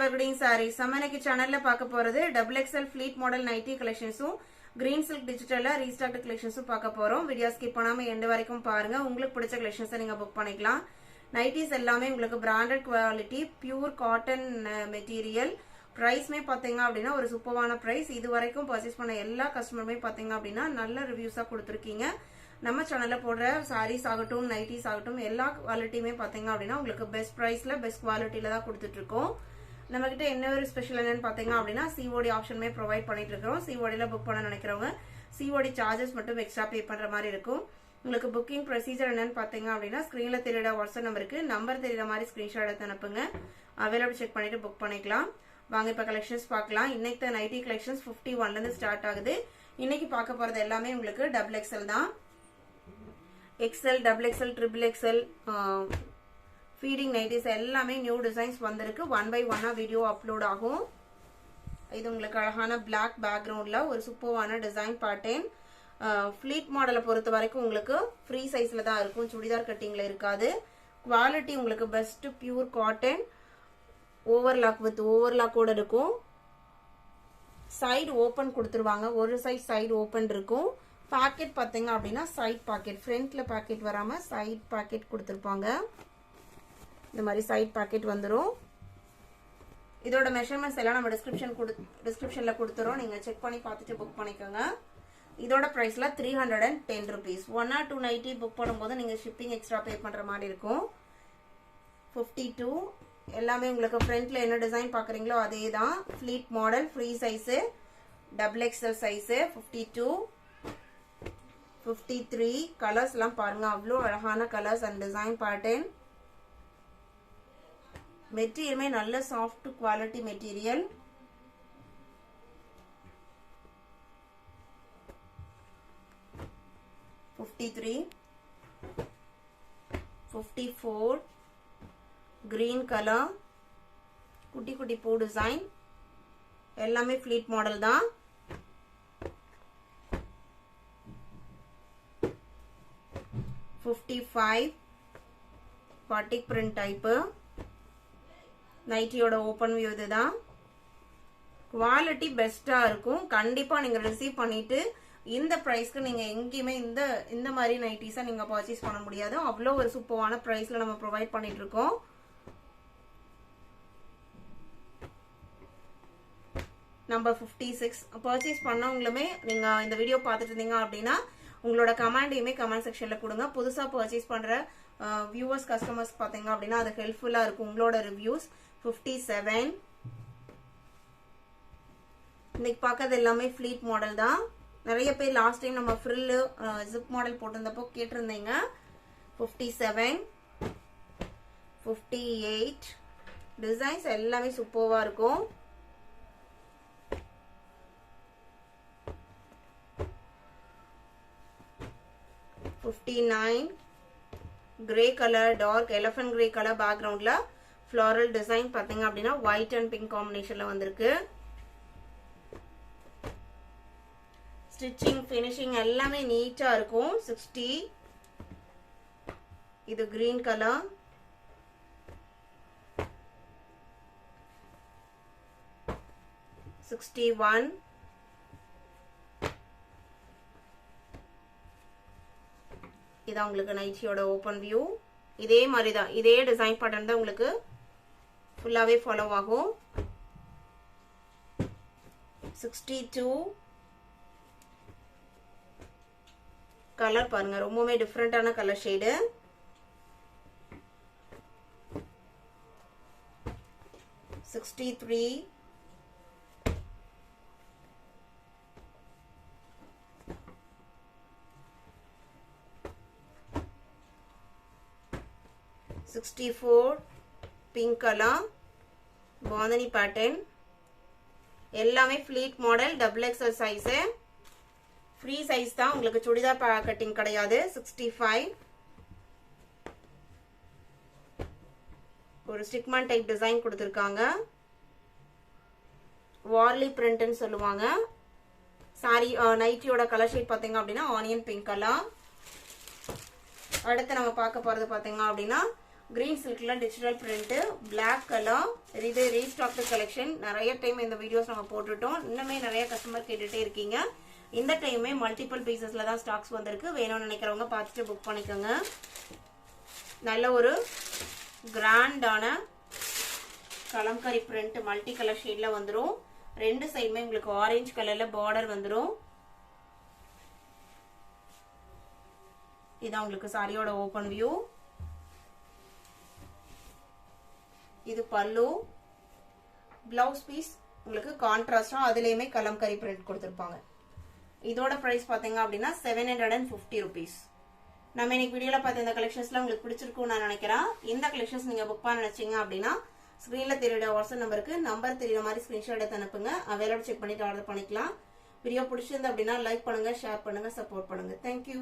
Evergreen Sarees. Samanaki channel la paaka poradhu double XL fleet model nighty collections Greensilk digital la restocked collections paaka porom. Video skip பண்ணாம end வரைக்கும் பாருங்க. உங்களுக்கு பிடிச்ச collections நீங்க book பண்ணிக்கலாம். Nighties எல்லாமே உங்களுக்கு branded quality pure cotton material. Price மே பாத்தீங்க அப்படினா ஒரு சூப்பரான price. இது வரைக்கும் purchase பண்ண எல்லா கஸ்டமருமே பாத்தீங்க அப்படினா நல்ல ரிவ்யூஸா கொடுத்திருக்கீங்க. நம்ம சேனல்ல போடுற sarees ஆகட்டும் nighties ஆகட்டும் எல்லா குவாலிட்டியுமே பாத்தீங்க அப்படினா உங்களுக்கு பெஸ்ட் பிரைஸ்ல பெஸ்ட் குவாலிட்டில தான் கொடுத்துட்டு இருக்கோம். நம்ம கிட்ட என்ன ஒரு ஸ்பெஷல் என்னன்னு பாத்தீங்க அப்படினா COD ஆப்ஷனுமே ப்ரொவைட் பண்ணிட்டு இருக்கோம். COD ல புக் பண்ண நினைக்கிறவங்க COD சார்ஜஸ் மட்டும் எக்ஸ்ட்ரா பே பண்ற மாதிரி இருக்கும். உங்களுக்கு புக்கிங் ப்ரொசீஜர் என்னன்னு பாத்தீங்க அப்படினா ஸ்கிரீன்ல தெரியுற வாட்ஸ்அப் நம்பருக்கு நம்பர் தெரியுற மாதிரி ஸ்கிரீன்ஷாட் எடுத்து அனுப்புங்க. அவைலபிள் செக் பண்ணிட்டு புக் பண்ணிக்கலாம். வாங்க இப்ப கலெக்ஷன்ஸ் பார்க்கலாம். இன்னைக்கு நைட்டி கலெக்ஷன்ஸ் 51ல இருந்து ஸ்டார்ட் ஆகுது. இன்னைக்கு பார்க்க போறது எல்லாமே உங்களுக்கு டபுள் XL தான். XL, double XL, triple XL, feeding nighties எல்லாமே நியூ டிசைன்ஸ் வந்திருக்கு. 1 by 1 வீடியோ அப்லோட் ஆகும். இது உங்களுக்கு அழகான black backgroundல ஒரு சூப்பரான டிசைன் பேட்டர்ன். ஃப்ளீட் மாடலை பொறுத்த வரைக்கும் உங்களுக்கு ஃப்ரீ சைஸ்ல தான் இருக்கும். சுடிதார் கட்டிங்ல இருக்காது. குவாலிட்டி உங்களுக்கு best pure cotton. Overlock with ஓவர்லாக்கோட இருக்கும். சைடு ஓபன் கொடுத்துருவாங்க. ஒரு சைடு ஓபன் இருக்கும். பாக்கெட் பாத்தீங்க அப்படின்னா சைட் பாக்கெட், ஃப்ரண்ட்ல பாக்கெட் வராம சைட் பாக்கெட் கொடுத்துருப்பாங்க. இந்த மாதிரி சைட் பாக்கெட் வந்துடும். இதோட மெஷர்மெண்ட்ஸ் எல்லாம் நம்ம டிஸ்கிரிப்ஷன்ல கொடுத்துறோம். நீங்க செக் பண்ணி பார்த்துட்டு புக் பண்ணிக்கோங்க. இதோட பிரைஸ்ல 310 rupees. 1 or 2 நைட்டி புக் பண்ணும்போது நீங்க ஷிப்பிங் எக்ஸ்ட்ரா பே பண்ற மாதிரி இருக்கும். 52 எல்லாமே உங்களுக்கு ஃப்ரண்ட்ல என்ன டிசைன் பாக்குறீங்களோ அதே தான். Pleat model, free size, double XL size. 52 53 colours எல்லாம் பாருங்க. அவ்வளோ அழகான கலர்ஸ் அண்ட் டிசைன் பேட்டர்ன். மெட்டீரியலுமே நல்ல soft quality material. (53) 54 green colour, குட்டி குட்டி பூ டிசைன். எல்லாமே ஃப்ளீட் மாடல் தான். 55 batik print type. நைட்டியோட ஓபன் வியூ இதுதான். குவாலிட்டி பெஸ்டா இருக்கும். கண்டிப்பா நீங்க ரிசீவ் பண்ணிட்டு இந்த பிரைஸ்க்கு நீங்க எங்கேயுமே இந்த மாதிரி நைட்டிஸா நீங்க பர்ச்சேஸ் பண்ண முடியாது. அவ்வளோ ஒரு சூப்பரான பிரைஸ்ல நம்ம ப்ரொவைட் பண்ணிட்டு இருக்கோம். நம்பர் 56 பர்ச்சேஸ் பண்ணவங்களுமே நீங்க இந்த வீடியோ பார்த்துட்டு இருந்தீங்க அப்படின்னா உங்களோட கமெண்டையுமே கமெண்ட் செக்ஷன்ல கொடுங்க. புதுசா பர்ச்சேஸ் பண்ற வியூவர்ஸ் கஸ்டமர்ஸ் பாத்தீங்க அப்படின்னா அது ஹெல்ப்ஃபுல்லா இருக்கும் உங்களோட ரிவ்யூஸ். 57 இன்னைக்கு பார்க்கறது எல்லாமே ஃப்ளீட் மாடல் தான். நிறைய பேர் லாஸ்ட் டைம் நம்ம ஃப்ரில் ஜிப் மாடல் போட்டிருந்தப்போ கேட்டிருந்தீங்க. 57 58 டிசைன்ஸ் எல்லாமே சூப்பர்வா இருக்கும். 59 grey colour, dark elephant grey colour பேக்ரவுண்ட்ல ஃப்ளாரல் டிசைன் பாத்தீங்க அப்படின்னா ஒயிட் அண்ட் பிங்க் காம்பினேஷன்ல வந்திருக்கு. ஸ்டிச்சிங் ஃபினிஷிங் எல்லாமே நீட்டா இருக்கும். 60 இது கிரீன் கலர். 61 இதான் உங்களுக்கு நைட்டியோட ஓபன் வியூ. இதே மாதிரி தான், இதே டிசைன் பேட்டர்ன் தான் உங்களுக்கு ஃபுல்லாவே ஃபாலோ ஆகும். 62 கலர் பாருங்க, ரொம்பவே டிஃப்ரெண்டான colour shade. 63 64 pink colour bandhani pattern. எல்லாமே ஃப்ளீட் model, double XL size. Free size தான், உங்களுக்கு சுடிதார் கட்டிங் கிடையாது. 65 ஒரு ஸ்டிக்மேன் டைப் டிசைன் கொடுத்திருக்காங்க. வார்லி பிரிண்ட்னு சொல்லுவாங்க. சாரி நைட்டியோட கலர் ஷேட் பாத்தீங்க அப்படின்னா ஆனியன் பிங்க் கலர். அடுத்து நம்ம பார்க்க போறது பாத்தீங்க அப்படின்னா கிரீன் சில்க்ல டிஜிட்டல் பிரிண்ட் பிளாக் கலர். இது ரீஸ்டாக்டு கலெக்ஷன். நிறைய டைம் இந்த வீடியோஸ் நம்ம போட்டுட்டோம். இன்னுமே நிறைய கஸ்டமர் கேட்டுட்டே இருக்கீங்க. இந்த டைமே மல்டிபிள் பீசஸ்ல தான் ஸ்டாக்ஸ் வந்திருக்கு. வேணும்னு நினைக்கிறவங்க பார்த்துட்டு புக் பண்ணிக்கோங்க. நல்ல ஒரு கிராண்டான கலம்கரி பிரிண்ட் மல்டி கலர் ஷேட்ல வந்துடும். ரெண்டு சைடுமே உங்களுக்கு ஆரஞ்சு கலர்ல பார்டர் வந்துடும். இதான் உங்களுக்கு சாரியோட ஓபன் வியூ. இது பல்லு. பிளவுஸ் பீஸ் உங்களுக்கு கான்ட்ராஸ்டா அதுலயுமே கலம்கரி பிரிண்ட் கொடுத்திருப்பாங்க. இதோட பிரைஸ் பாத்தீங்க அப்படின்னா 750 rupees. நம்ம இன்னைக்கு வீடியோல பார்த்த இந்த கலெக்ஷன்ஸ்ல உங்களுக்கு பிடிச்சிருக்கும்னு நான் நினைக்கிறேன். இந்த கலெக்ஷன்ஸ் நீங்க புக் பண்ண நினைச்சீங்க அப்படின்னா ஸ்கிரீன்ல தெரியுற வாட்ஸ்அப் நம்பருக்கு நம்பர் தெரியுற மாதிரி ஸ்கிரீன்ஷாட் எடுத்து அனுப்புங்க. அவைலபிள் செக் பண்ணிட்டு ஆர்டர் பண்ணிக்கலாம். வீடியோ பிடிச்சிருந்து அப்படின்னா லைக் பண்ணுங்க, ஷேர் பண்ணுங்க, சப்போர்ட் பண்ணுங்க. தேங்க்யூ.